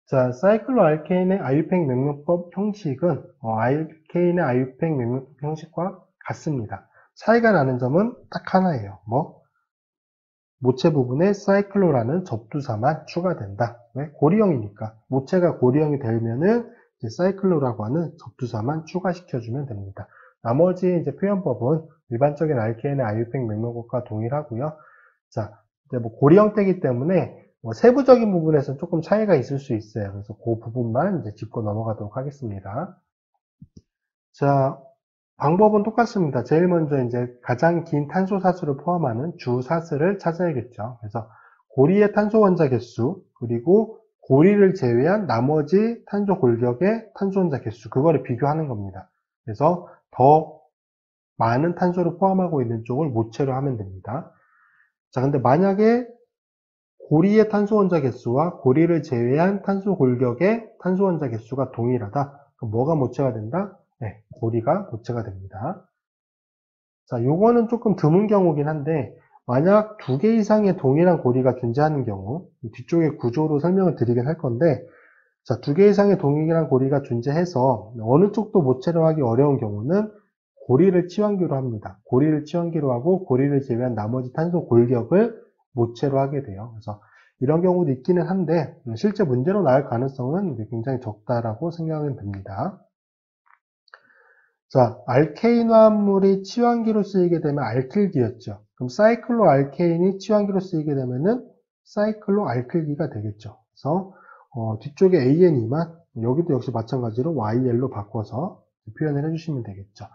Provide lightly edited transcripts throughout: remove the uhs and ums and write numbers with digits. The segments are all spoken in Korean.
자, 사이클로알케인의 아유팽 맥락법 형식은 알케인의 아유팽 맥락법 형식과 같습니다. 차이가 나는 점은 딱 하나예요. 모체 부분에 사이클로라는 접두사만 추가된다. 왜? 고리형이니까. 모체가 고리형이 되면은 이제 사이클로라고 하는 접두사만 추가시켜주면 됩니다. 나머지 이제 표현법은 일반적인 알케인의 아유팽 맥락법과 동일하고요. 자, 이제 고리 형태이기 때문에 세부적인 부분에서는 조금 차이가 있을 수 있어요. 그래서 그 부분만 이제 짚고 넘어가도록 하겠습니다. 자, 방법은 똑같습니다. 제일 먼저 이제 가장 긴 탄소 사슬을 포함하는 주 사슬을 찾아야겠죠. 그래서 고리의 탄소 원자 개수, 그리고 고리를 제외한 나머지 탄소 골격의 탄소 원자 개수, 그거를 비교하는 겁니다. 그래서 더 많은 탄소를 포함하고 있는 쪽을 모체로 하면 됩니다. 자, 근데 만약에 고리의 탄소 원자 개수와 고리를 제외한 탄소 골격의 탄소 원자 개수가 동일하다. 그럼 뭐가 모체가 된다? 네, 고리가 모체가 됩니다. 자, 요거는 조금 드문 경우긴 한데, 만약 두 개 이상의 동일한 고리가 존재하는 경우, 뒤쪽에 구조로 설명을 드리긴 할 건데, 자, 두 개 이상의 동일한 고리가 존재해서 어느 쪽도 모체로 하기 어려운 경우는 고리를 치환기로 합니다. 고리를 치환기로 하고 고리를 제외한 나머지 탄소 골격을 모체로 하게 돼요. 그래서 이런 경우도 있기는 한데 실제 문제로 나올 가능성은 굉장히 적다라고 생각은 됩니다. 자, 알케인 화합물이 치환기로 쓰이게 되면 알킬기였죠. 그럼 사이클로 알케인이 치환기로 쓰이게 되면은 사이클로 알킬기가 되겠죠. 그래서 뒤쪽에 AN이만 여기도 역시 마찬가지로 YL로 바꿔서 표현을 해주시면 되겠죠.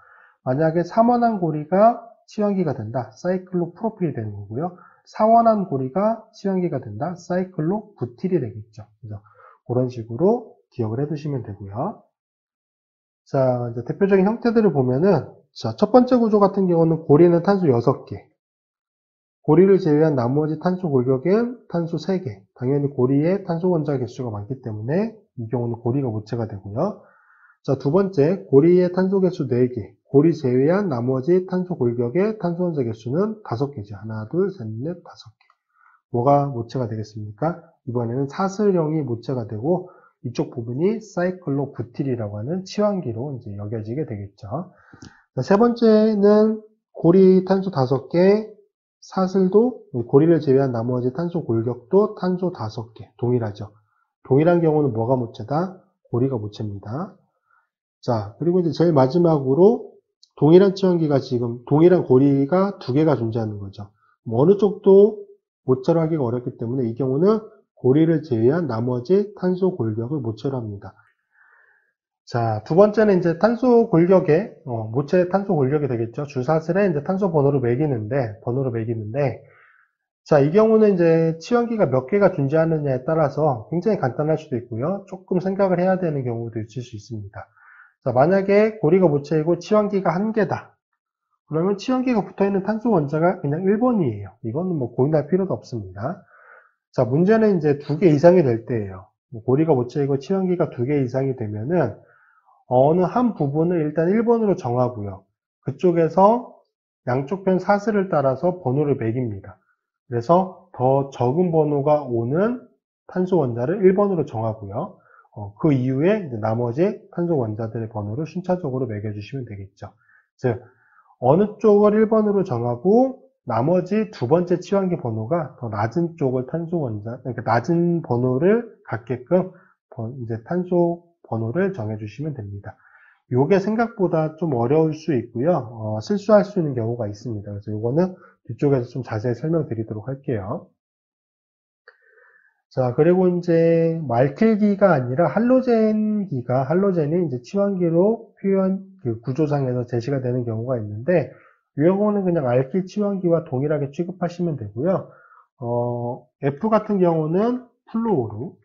만약에 3원한 고리가 치환기가 된다. 사이클로 프로필이 되는 거고요. 4원한 고리가 치환기가 된다. 사이클로 부틸이 되겠죠. 그래서 그런 식으로 기억을 해두시면 되고요. 자, 이제 대표적인 형태들을 보면은, 자, 첫 번째 구조 같은 경우는 고리는 탄소 6개. 고리를 제외한 나머지 탄소 골격은 탄소 3개. 당연히 고리에 탄소 원자 개수가 많기 때문에 이 경우는 고리가 모체가 되고요. 자, 두 번째, 고리의 탄소 개수 4개. 고리 제외한 나머지 탄소 골격의 탄소 원자 개수는 5개죠. 하나, 둘, 셋, 넷, 5개. 뭐가 모체가 되겠습니까? 이번에는 사슬형이 모체가 되고, 이쪽 부분이 사이클로 부틸이라고 하는 치환기로 이제 여겨지게 되겠죠. 자, 세 번째는 고리 탄소 5개, 사슬도 고리를 제외한 나머지 탄소 골격도 탄소 5개, 동일하죠. 동일한 경우는 뭐가 모체다? 고리가 모체입니다. 자, 그리고 이제 제일 마지막으로 동일한 치환기가 지금 동일한 고리가 2개가 존재하는 거죠. 어느 쪽도 모체로 하기가 어렵기 때문에 이 경우는 고리를 제외한 나머지 탄소 골격을 모체로 합니다. 자, 두 번째는 이제 탄소 골격의, 모체 탄소 골격이 되겠죠. 주사슬에 이제 탄소 번호를 매기는데, 자, 이 경우는 이제 치환기가 몇 개가 존재하느냐에 따라서 굉장히 간단할 수도 있고요. 조금 생각을 해야 되는 경우도 있을 수 있습니다. 자, 만약에 고리가 모체이고 치환기가 1개다. 그러면 치환기가 붙어있는 탄소 원자가 그냥 1번이에요. 이거는 뭐 고민할 필요도 없습니다. 자, 문제는 이제 2개 이상이 될 때예요. 고리가 모체이고 치환기가 2개 이상이 되면은 어느 한 부분을 일단 1번으로 정하고요. 그쪽에서 양쪽 편 사슬을 따라서 번호를 매깁니다. 그래서 더 적은 번호가 오는 탄소 원자를 1번으로 정하고요. 그 이후에 이제 나머지 탄소 원자들의 번호를 순차적으로 매겨주시면 되겠죠. 즉, 어느 쪽을 1번으로 정하고 나머지 두 번째 치환기 번호가 더 낮은 쪽을 탄소 원자, 그러니까 낮은 번호를 갖게끔 이제 탄소 번호를 정해주시면 됩니다. 이게 생각보다 좀 어려울 수 있고요. 실수할 수 있는 경우가 있습니다. 그래서 이거는 뒤쪽에서 좀 자세히 설명드리도록 할게요. 자, 그리고 이제 말킬기가 아니라 할로젠이 이제 치환기로 표현, 구조상에서 제시가 되는 경우가 있는데, 이 경우는 그냥 알킬 치환기와 동일하게 취급하시면 되고요. F 같은 경우는 플로우로,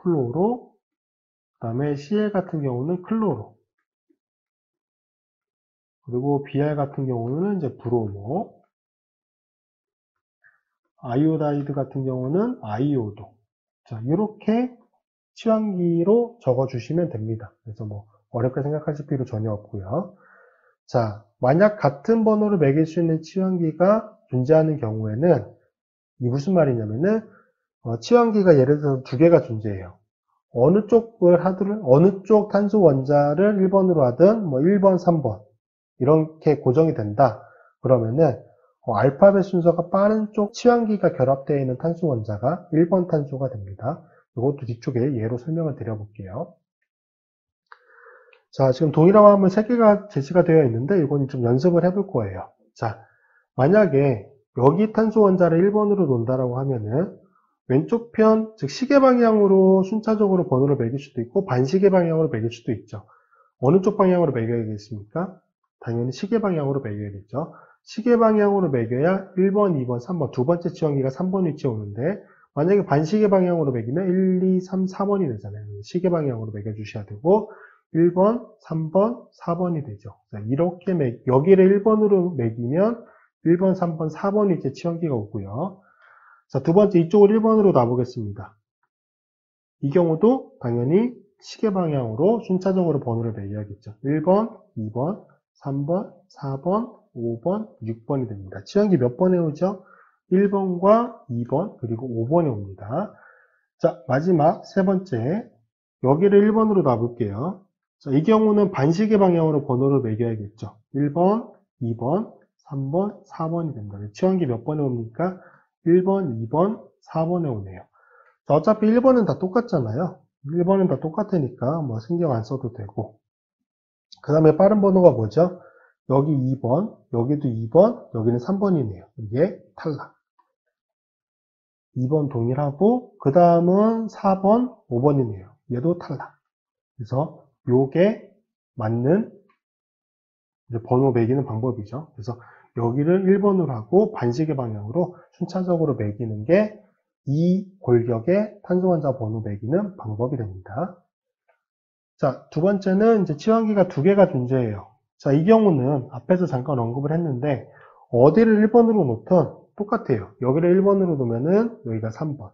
그 다음에 CL 같은 경우는 클로로, 그리고 BR 같은 경우는 이제 브로모, 아이오다이드 같은 경우는 아이오도. 자, 이렇게 치환기로 적어주시면 됩니다. 그래서 뭐 어렵게 생각하실 필요 전혀 없고요. 자, 만약 같은 번호를 매길 수 있는 치환기가 존재하는 경우에는 이 무슨 말이냐면은 치환기가 예를 들어서 두 개가 존재해요. 어느 쪽 탄소 원자를 1번으로 하든, 1번, 3번. 이렇게 고정이 된다. 그러면은, 알파벳 순서가 빠른 쪽 치환기가 결합되어 있는 탄소 원자가 1번 탄소가 됩니다. 이것도 뒤쪽에 예로 설명을 드려볼게요. 자, 지금 동일한 화물 3개가 제시가 되어 있는데, 이건 좀 연습을 해볼 거예요. 자, 만약에 여기 탄소 원자를 1번으로 놓는다라고 하면은, 왼쪽 편, 즉 시계 방향으로 순차적으로 번호를 매길 수도 있고, 반시계 방향으로 매길 수도 있죠. 어느 쪽 방향으로 매겨야겠습니까? 당연히 시계 방향으로 매겨야겠죠. 시계 방향으로 매겨야 1번, 2번, 3번, 두 번째 치환기가 3번 위치에 오는데, 만약에 반시계 방향으로 매기면 1, 2, 3, 4번이 되잖아요. 시계 방향으로 매겨주셔야 되고, 1번, 3번, 4번이 되죠. 이렇게 여기를 1번으로 매기면 1번, 3번, 4번이 이제 치환기가 오고요. 자, 두 번째 이쪽을 1번으로 놔보겠습니다. 이 경우도 당연히 시계 방향으로 순차적으로 번호를 매겨야겠죠. 1번, 2번, 3번, 4번, 5번, 6번이 됩니다. 치환기 몇 번에 오죠? 1번과 2번, 그리고 5번에 옵니다. 자, 마지막 세 번째. 여기를 1번으로 놔볼게요. 자, 이 경우는 반시계 방향으로 번호를 매겨야겠죠. 1번, 2번, 3번, 4번이 됩니다. 치환기 몇 번에 옵니까? 1번, 2번, 4번에 오네요. 자, 어차피 1번은 다 똑같잖아요. 1번은 다 똑같으니까 뭐 신경 안 써도 되고. 그 다음에 빠른 번호가 뭐죠? 여기 2번, 여기도 2번, 여기는 3번이네요. 이게 탈락. 2번 동일하고, 그 다음은 4번, 5번이네요. 얘도 탈락. 그래서 요게 맞는 이제 번호 매기는 방법이죠. 그래서 여기를 1번으로 하고 반시계 방향으로 순차적으로 매기는 게 이 골격의 탄소 원자 번호 매기는 방법이 됩니다. 자, 두 번째는 이제 치환기가 두 개가 존재해요. 자, 이 경우는 앞에서 잠깐 언급을 했는데 어디를 1번으로 놓든 똑같아요. 여기를 1번으로 놓으면은 여기가 3번.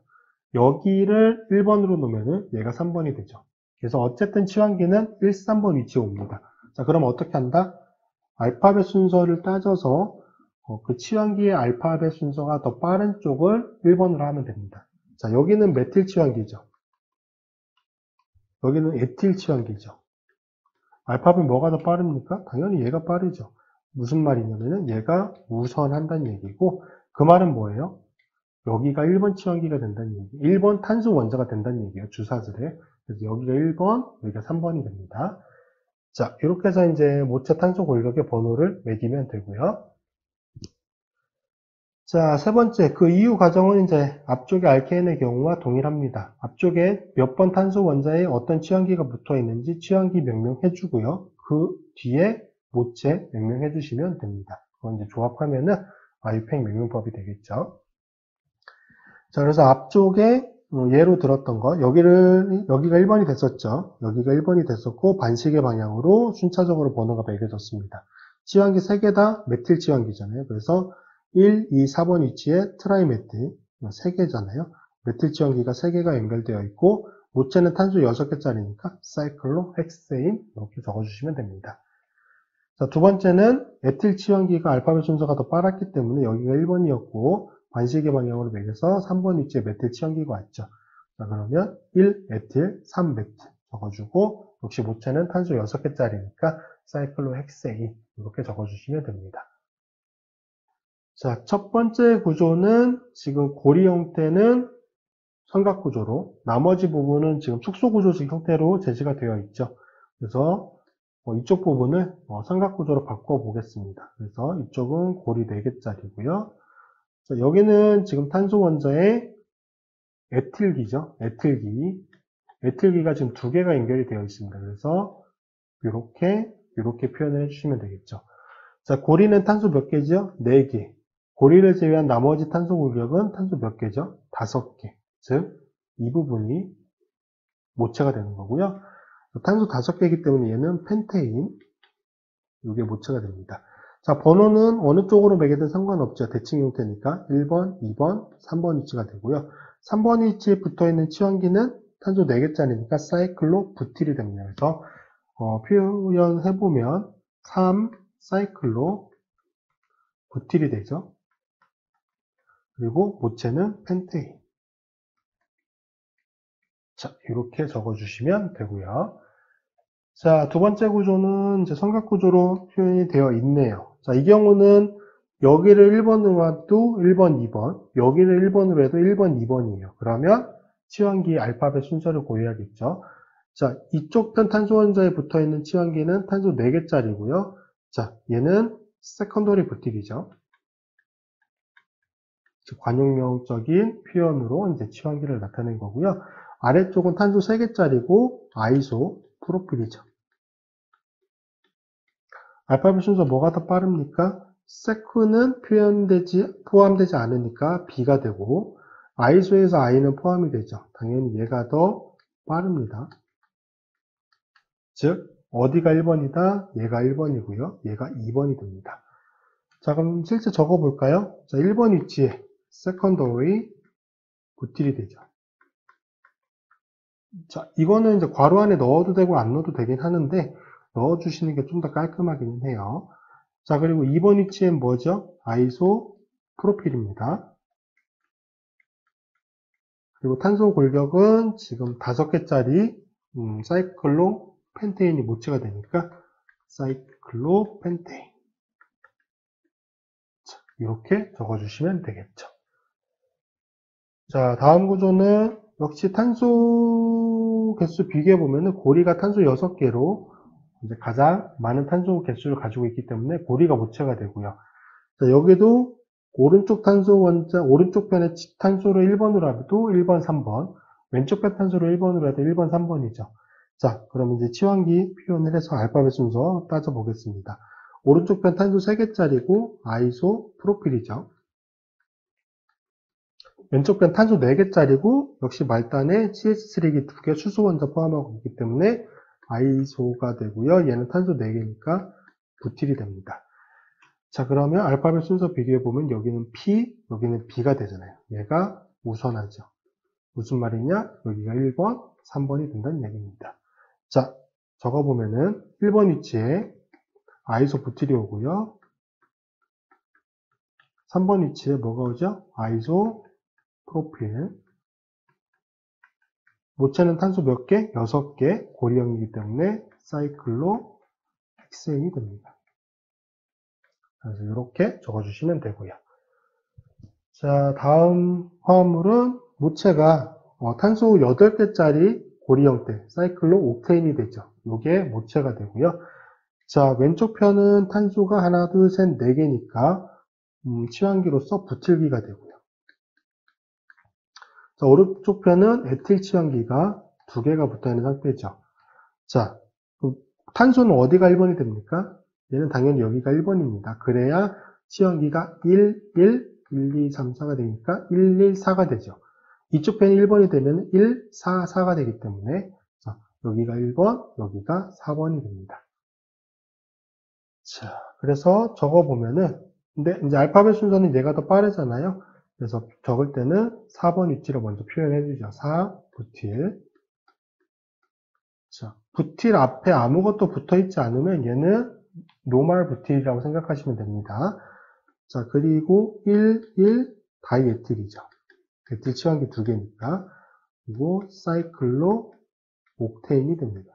여기를 1번으로 놓으면은 얘가 3번이 되죠. 그래서 어쨌든 치환기는 1, 3번 위치에 옵니다. 자, 그럼 어떻게 한다? 알파벳 순서를 따져서 그 치환기의 알파벳 순서가 더 빠른 쪽을 1번으로 하면 됩니다. 자, 여기는 메틸 치환기죠. 여기는 에틸 치환기죠. 알파벳 뭐가 더 빠릅니까? 당연히 얘가 빠르죠. 무슨 말이냐면은 얘가 우선한다는 얘기고, 그 말은 뭐예요? 여기가 1번 치환기가 된다는 얘기. 1번 탄소 원자가 된다는 얘기예요. 주사슬에. 그래서 여기가 1번, 여기가 3번이 됩니다. 자, 이렇게 해서 이제 모체 탄소 골격의 번호를 매기면 되고요. 자, 세 번째, 그 이유 과정은 이제 앞쪽의 알케인의 경우와 동일합니다. 앞쪽에 몇 번 탄소 원자에 어떤 치환기가 붙어 있는지 치환기 명명해 주고요. 그 뒤에 모체 명명해 주시면 됩니다. 그건 이제 조합하면은 아유팽 명명법이 되겠죠. 자, 그래서 앞쪽에 예로 들었던 거, 여기가 1번이 됐었죠. 여기가 1번이 됐었고, 반시계 방향으로 순차적으로 번호가 매겨졌습니다. 치환기 3개 다 메틸 치환기잖아요. 그래서 1, 2, 4번 위치에 트라이메틸, 3개잖아요. 메틸 치환기가 3개가 연결되어 있고, 모체는 탄소 6개짜리니까 사이클로헥세인 이렇게 적어주시면 됩니다. 자, 두 번째는 에틸 치환기가 알파벳 순서가 더 빠르기 때문에 여기가 1번이었고, 반시계 방향으로 매겨서 3번 위치에 메틸 치환기가 왔죠. 자, 그러면 1 에틸, 3 메틸 적어주고, 역시 모체는 탄소 6개짜리니까 사이클로헥세인 이렇게 적어주시면 됩니다. 자, 첫 번째 구조는 지금 고리 형태는 삼각구조로, 나머지 부분은 지금 축소구조식 형태로 제시가 되어 있죠. 그래서 이쪽 부분을 삼각구조로 바꿔보겠습니다. 그래서 이쪽은 고리 4개짜리고요. 자, 여기는 지금 탄소 원자의 에틸기죠. 에틸기가 지금 2개가 연결이 되어 있습니다. 그래서 이렇게 표현을 해주시면 되겠죠. 자, 고리는 탄소 몇 개죠? 4개. 고리를 제외한 나머지 탄소 골격은 탄소 몇 개죠? 5개. 즉, 이 부분이 모체가 되는 거고요. 탄소 5개이기 때문에 얘는 펜테인, 이게 모체가 됩니다. 자, 번호는 어느 쪽으로 매기든 상관없죠. 대칭 형태니까 1번, 2번, 3번 위치가 되고요. 3번 위치에 붙어있는 치환기는 탄소 4개짜리니까 사이클로 부틸이 됩니다. 그래서 표현해보면 3 사이클로 부틸이 되죠. 그리고 모체는 펜테인. 자, 이렇게 적어주시면 되고요. 자, 두 번째 구조는 이제 삼각 구조로 표현이 되어 있네요. 자, 이 경우는 여기를 1번으로 해도 1번, 2번, 여기를 1번으로 해도 1번, 2번이에요. 그러면 치환기 알파벳 순서를 고려해야겠죠. 자, 이쪽 편 탄소 원자에 붙어 있는 치환기는 탄소 4개짜리고요. 자, 얘는 세컨더리 부틸이죠. 관용명적인 표현으로 이제 치환기를 나타낸 거고요. 아래쪽은 탄소 3개짜리고 아이소 프로필이죠. 알파벳 순서 뭐가 더 빠릅니까? 세크는 포함되지 않으니까 B가 되고, 아이소에서 I는 포함이 되죠. 당연히 얘가 더 빠릅니다. 즉, 어디가 1번이다? 얘가 1번이고요. 얘가 2번이 됩니다. 자, 그럼 실제 적어볼까요? 자, 1번 위치에 secondary 부틸이 되죠. 자, 이거는 이제 괄호 안에 넣어도 되고 안 넣어도 되긴 하는데, 넣어주시는 게 좀 더 깔끔하기는 해요. 자, 그리고 2번 위치엔 뭐죠? 아이소 프로필입니다. 그리고 탄소 골격은 지금 5개짜리 사이클로 펜테인이 모체가 되니까 사이클로 펜테인. 자, 이렇게 적어주시면 되겠죠. 자, 다음 구조는 역시 탄소 개수 비교해보면 고리가 탄소 6개로 이제 가장 많은 탄소 개수를 가지고 있기 때문에 고리가 모체가 되고요. 자, 여기도 오른쪽 탄소 원자, 오른쪽 편의 탄소를 1번으로 해도 1번, 3번, 왼쪽 편 탄소를 1번으로 해도 1번, 3번이죠. 자, 그럼 이제 치환기 표현을 해서 알파벳 순서 따져보겠습니다. 오른쪽 편 탄소 3개짜리고 아이소 프로필이죠. 왼쪽 편 탄소 4개짜리고 역시 말단에 CH3기 2개 수소 원자 포함하고 있기 때문에 아이소가 되고요. 얘는 탄소 4개니까 부틸이 됩니다. 자, 그러면 알파벳 순서 비교해보면 여기는 P, 여기는 B가 되잖아요. 얘가 우선하죠. 무슨 말이냐? 여기가 1번, 3번이 된다는 얘기입니다. 자, 적어보면은 1번 위치에 아이소 부틸이 오고요. 3번 위치에 뭐가 오죠? 아이소 프로필. 모체는 탄소 몇 개? 6개, 고리형이기 때문에 사이클로 헥센이 됩니다. 그래서 이렇게 적어주시면 되고요. 자, 다음 화합물은 모체가 탄소 8개짜리 고리 형태, 사이클로 옥테인이 되죠. 이게 모체가 되고요. 자, 왼쪽 편은 탄소가 하나, 둘, 셋, 4개니까 치환기로서 부틸기가 되고요. 자, 오른쪽 편은 에틸 치환기가 2개가 붙어있는 상태죠. 자, 탄소는 어디가 1번이 됩니까? 얘는 당연히 여기가 1번입니다. 그래야 치환기가 1, 2, 3, 4가 되니까 1, 1, 4가 되죠. 이쪽 편이 1번이 되면 1, 4, 4가 되기 때문에 자, 여기가 1번, 여기가 4번이 됩니다. 자, 그래서 적어보면은 근데 이제 알파벳 순서는 얘가 더 빠르잖아요. 그래서 적을 때는 4번 위치로 먼저 표현해 주죠. 4, 부틸. 자, 부틸 앞에 아무것도 붙어 있지 않으면 얘는 노멀 부틸이라고 생각하시면 됩니다. 자, 그리고 1, 1 다이에틸이죠. 에틸 치환기 2개니까. 그리고 사이클로 옥테인이 됩니다.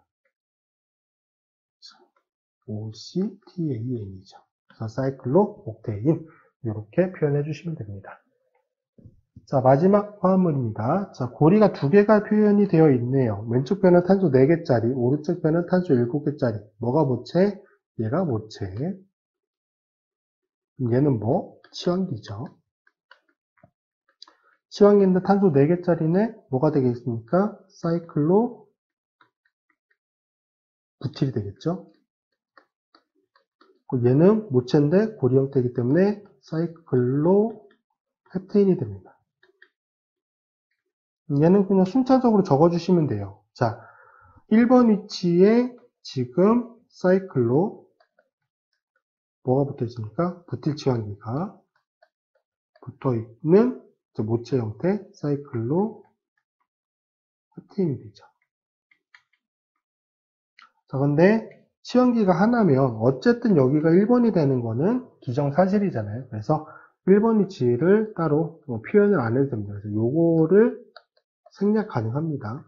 OCTAN이죠. 그래서 사이클로 옥테인 이렇게 표현해 주시면 됩니다. 자, 마지막 화합물입니다. 자, 고리가 2개가 표현이 되어 있네요. 왼쪽 편은 탄소 4개짜리, 오른쪽 편은 탄소 7개짜리. 뭐가 모체? 얘가 모체. 얘는 뭐? 치환기죠. 치환기인데 탄소 4개짜리네? 뭐가 되겠습니까? 사이클로 부틸이 되겠죠. 얘는 모체인데 고리 형태이기 때문에 사이클로 헵테인이 됩니다. 얘는 그냥 순차적으로 적어주시면 돼요. 자, 1번 위치에 지금 사이클로 뭐가 붙어 있습니까? 부틸 치환기가 붙어 있는 모체 형태 사이클로 헵테인이 되죠. 자, 근데 치환기가 하나면 어쨌든 여기가 1번이 되는 거는 기정사실이잖아요. 그래서 1번 위치를 따로 표현을 안 해도 됩니다. 그래서 요거를 생략 가능합니다.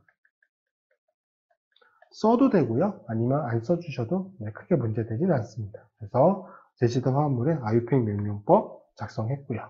써도 되고요. 아니면 안 써주셔도 크게 문제되진 않습니다. 그래서 제시된 화합물의 아유팽 명령법 작성했고요.